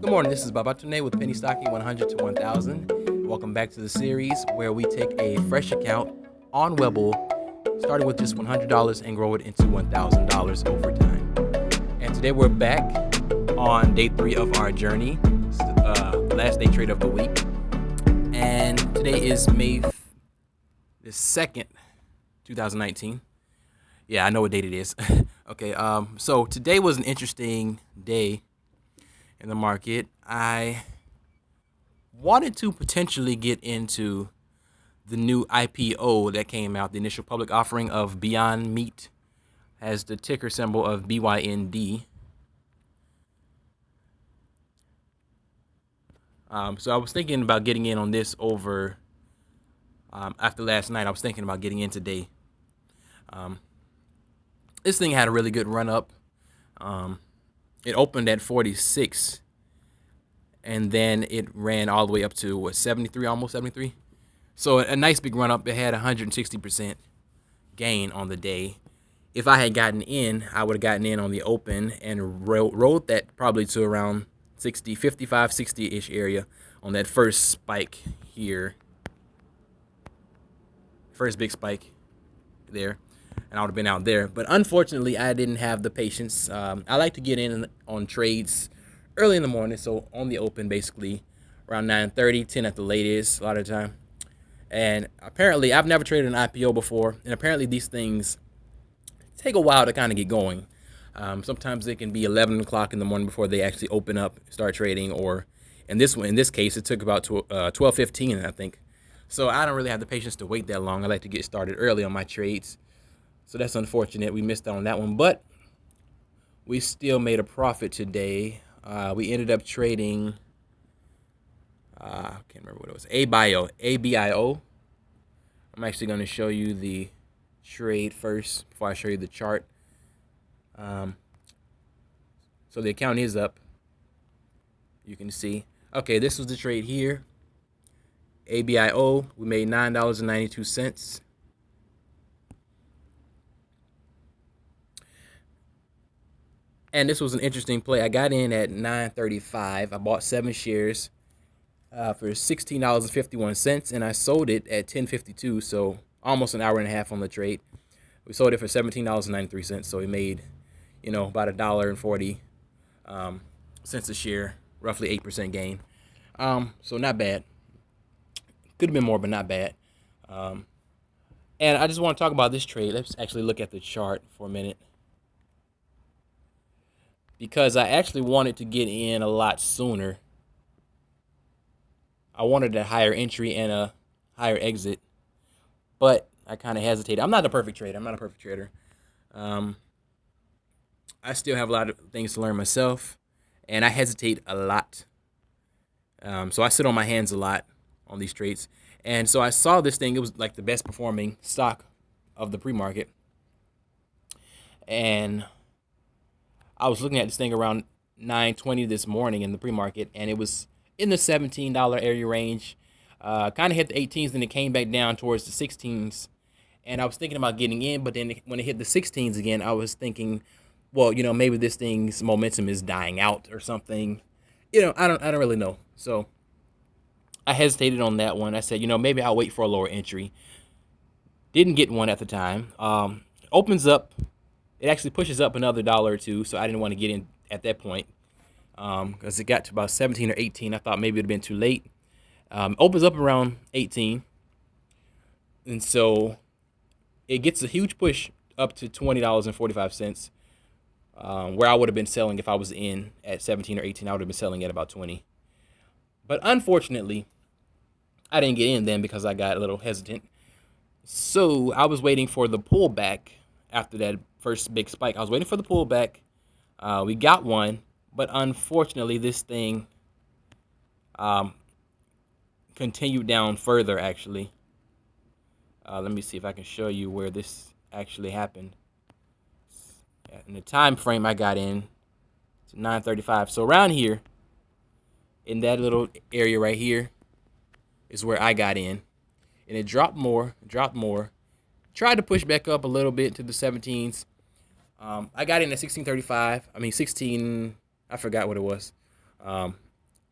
Good morning, this is Babatunde with Pennystocking 100 to 1000. Welcome back to the series where we take a fresh account on Webull, starting with just $100 and grow it into $1,000 over time. And today we're back on day 3 of our journey, last day trade of the week. And today is May the 2nd, 2019. Yeah, I know what date it is. Okay, so today was an interesting day in the market. I wanted to potentially get into the new IPO that came out, the initial public offering of Beyond Meat, has the ticker symbol of BYND. So I was thinking about getting in on this over after last night. I was thinking about getting in today. This thing had a really good run up. It opened at 46, and then it ran all the way up to 73, almost 73. So a nice big run up. It had 160% gain on the day. If I had gotten in, I would have gotten in on the open and rode that probably to around 60, 55, 60-ish area on that first spike here. First big spike there. And I would have been out there. But unfortunately, I didn't have the patience. I like to get in on trades early in the morning, so on the open, basically, around 9:30, 10 at the latest, a lot of the time. And apparently, I've never traded an IPO before, and apparently these things take a while to kind of get going. Sometimes it can be 11 o'clock in the morning before they actually open up, start trading, or in this case, it took about 12:15, I think. So I don't really have the patience to wait that long. I like to get started early on my trades. So that's unfortunate. We missed out on that one, but we still made a profit today. We ended up trading, I can't remember what it was, ABIO. I'm actually going to show you the trade first before I show you the chart. So the account is up. You can see. Okay, this was the trade here. ABIO, we made $9.92. And this was an interesting play. I got in at 9:35. I bought 7 shares for $16.51, and I sold it at 10:52. So almost an hour and a half on the trade. We sold it for $17.93. So we made, about $1.40 a share, roughly 8% gain. So not bad. Could have been more, but not bad. And I just want to talk about this trade. Let's actually look at the chart for a minute, because I actually wanted to get in a lot sooner. I wanted a higher entry and a higher exit, but I kind of hesitated. I'm not a perfect trader. I still have a lot of things to learn myself, and I hesitate a lot. So I sit on my hands a lot on these trades. And so I saw this thing. It was like the best performing stock of the pre-market. And I was looking at this thing around 9:20 this morning in the pre-market, and it was in the $17 area range. Kind of hit the 18s, then it came back down towards the 16s. And I was thinking about getting in, but then when it hit the 16s again, I was thinking, well, maybe this thing's momentum is dying out or something. I don't really know. So I hesitated on that one. I said, maybe I'll wait for a lower entry. Didn't get one at the time. Opens up. It actually pushes up another $1 or $2, so I didn't want to get in at that point because it got to about 17 or 18. I thought maybe it would have been too late. Opens up around 18, and so it gets a huge push up to $20.45, where I would have been selling if I was in at 17 or 18. I would have been selling at about 20. But unfortunately, I didn't get in then because I got a little hesitant. So I was waiting for the pullback after that first big spike. I was waiting for the pullback. We got one, but unfortunately, this thing continued down further, actually. Let me see if I can show you where this actually happened. In the time frame I got in, it's 9:35. So around here, in that little area right here, is where I got in. And it dropped more. Tried to push back up a little bit to the 17s. I got in at 1635. 16, I forgot what it was.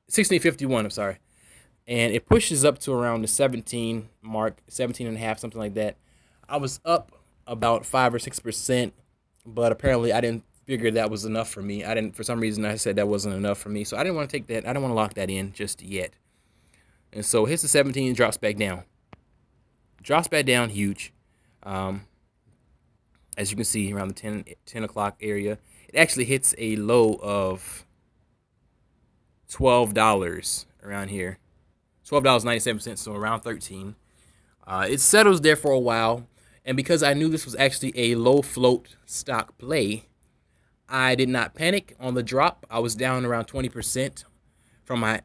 1651. I'm sorry, and it pushes up to around the 17 mark, 17 and a half, something like that. I was up about 5 or 6%, but apparently I didn't figure that was enough for me. I didn't, for some reason, I said that wasn't enough for me, so I didn't want to take that. I don't want to lock that in just yet. And so hits the 17, drops back down. Drops back down huge. Um, as you can see around the 10 o'clock area. It actually hits a low of $12 around here. $12.97, so around 13. It settles there for a while, and because I knew this was actually a low float stock play, I did not panic on the drop. I was down around 20% from my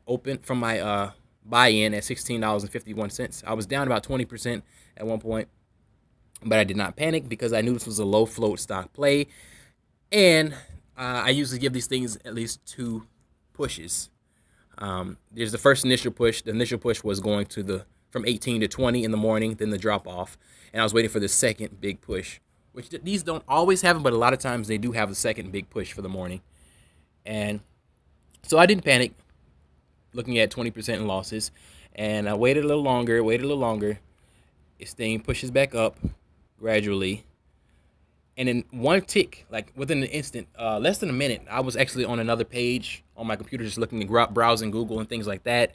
buy-in at $16.51. I was down about 20% at one point, but I did not panic because I knew this was a low float stock play, and I usually give these things at least 2 pushes. There's the first initial push. The initial push was going to from 18 to 20 in the morning, then the drop off, and I was waiting for the second big push, which these don't always happen, but a lot of times they do have the second big push for the morning. And so I didn't panic, looking at 20% in losses, and I waited a little longer. This thing pushes back up gradually, and in one tick, like within an instant, less than a minute, I was actually on another page on my computer, just looking and browsing Google and things like that.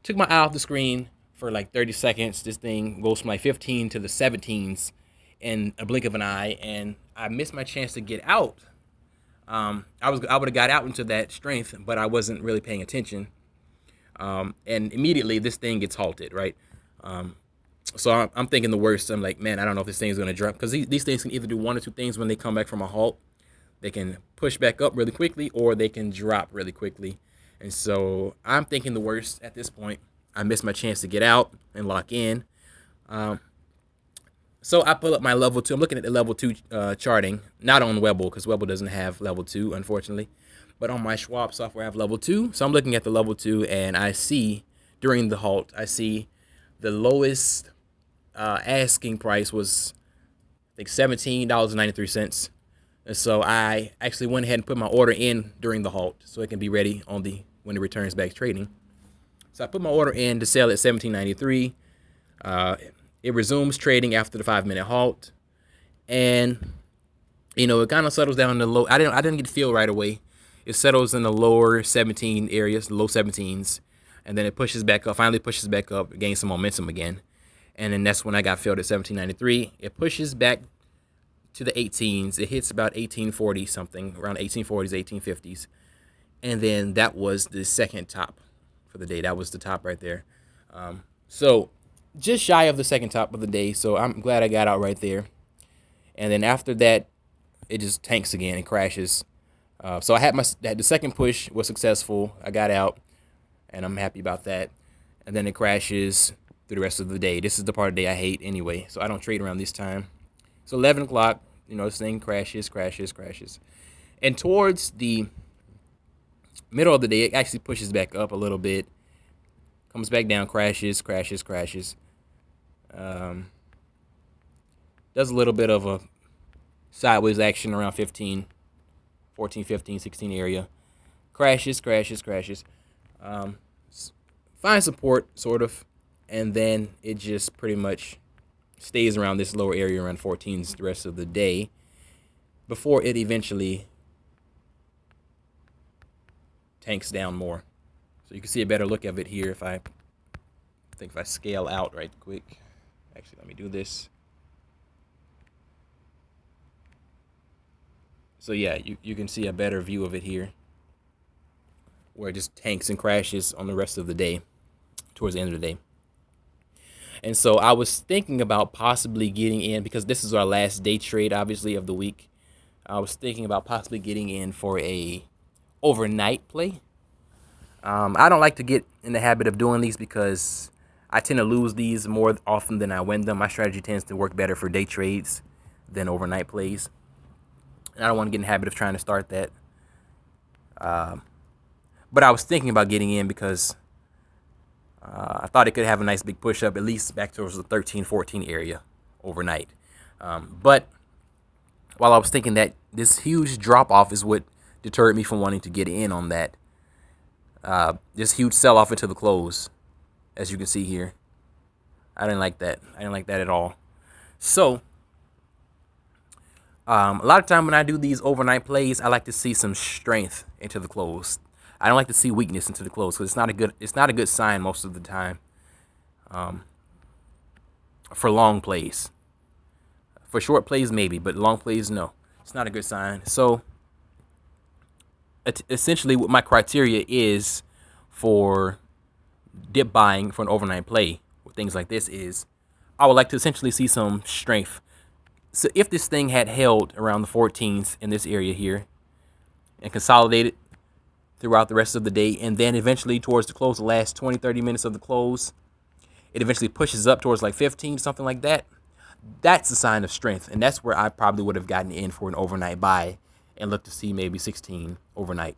Took my eye off the screen for like 30 seconds. This thing goes from like 15 to the 17s in a blink of an eye, and I missed my chance to get out. I would have got out into that strength, but I wasn't really paying attention. And immediately this thing gets halted, right? So I'm thinking the worst. I'm like, man, I don't know if this thing's going to drop, because these things can either do one or two things when they come back from a halt. They can push back up really quickly, or they can drop really quickly. And so I'm thinking the worst at this point. I missed my chance to get out and lock in. So I pull up my level 2. I'm looking at the level 2 charting, not on Webull, because Webull doesn't have level 2, unfortunately. But on my Schwab software, I have level 2. So I'm looking at the level 2, and I see during the halt, I see the lowest asking price was, I think, $17.93. And so I actually went ahead and put my order in during the halt, so it can be ready when it returns back trading. So I put my order in to sell at $17.93. It resumes trading after the 5-minute halt, and it kind of settles down in the low. I didn't get the feel right away. It settles in the lower 17 areas, low 17s, and then it pushes back up. Finally, pushes back up, gains some momentum again, and then that's when I got filled at $17.93. It pushes back to the 18s. It hits about 1840 something, around 1840s, 1850s, and then that was the second top for the day. That was the top right there. So just shy of the second top of the day. So I'm glad I got out right there. And then after that, it just tanks again and crashes. So I had the second push was successful. I got out, and I'm happy about that. And then it crashes through the rest of the day. This is the part of the day I hate anyway, so I don't trade around this time. So 11 o'clock, this thing crashes. And towards the middle of the day, it actually pushes back up a little bit, comes back down, crashes. Does a little bit of a sideways action around 14, 15, 16 area. Crashes. Finds support, sort of, and then it just pretty much stays around this lower area around 14s the rest of the day before it eventually tanks down more. So you can see a better look of it here if I scale out right quick. Actually, let me do this. So yeah, you can see a better view of it here, where it just tanks and crashes on the rest of the day, towards the end of the day. And so I was thinking about possibly getting in, because this is our last day trade, obviously, of the week. I was thinking about possibly getting in for a overnight play. I don't like to get in the habit of doing these because I tend to lose these more often than I win them. My strategy tends to work better for day trades than overnight plays. And I don't want to get in the habit of trying to start that. But I was thinking about getting in because I thought it could have a nice big push up, at least back towards the 13, 14 area overnight. But while I was thinking that, this huge drop off is what deterred me from wanting to get in on that. This huge sell off into the close, as you can see here. I didn't like that. I didn't like that at all. So, a lot of time when I do these overnight plays, I like to see some strength into the close. I don't like to see weakness into the close because it's not a good sign most of the time. For long plays, for short plays maybe, but long plays no, it's not a good sign. So, essentially, what my criteria is for dip buying for an overnight play with things like this is, I would like to essentially see some strength. So if this thing had held around the 14s in this area here and consolidated throughout the rest of the day, and then eventually towards the close, the last 20, 30 minutes of the close, it eventually pushes up towards like 15, something like that, that's a sign of strength. And that's where I probably would have gotten in for an overnight buy and looked to see maybe 16 overnight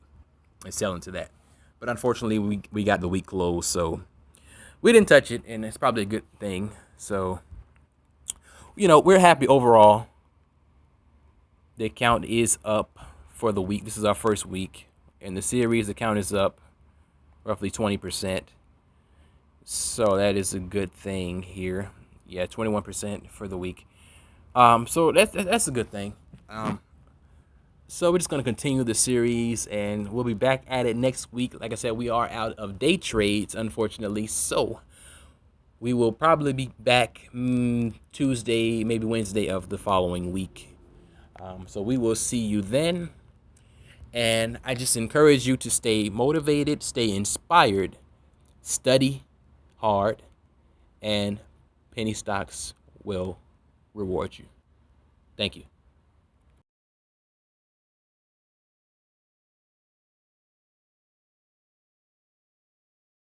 and sell into that. But unfortunately, we got the week close, so we didn't touch it, and it's probably a good thing. So, we're happy overall. The account is up for the week. This is our first week. In the series, the account is up roughly 20%. So that is a good thing here. Yeah, 21% for the week. So that's a good thing. So we're just going to continue the series, and we'll be back at it next week. Like I said, we are out of day trades, unfortunately. So we will probably be back Tuesday, maybe Wednesday of the following week. So we will see you then. And I just encourage you to stay motivated, stay inspired, study hard, and penny stocks will reward you. Thank you.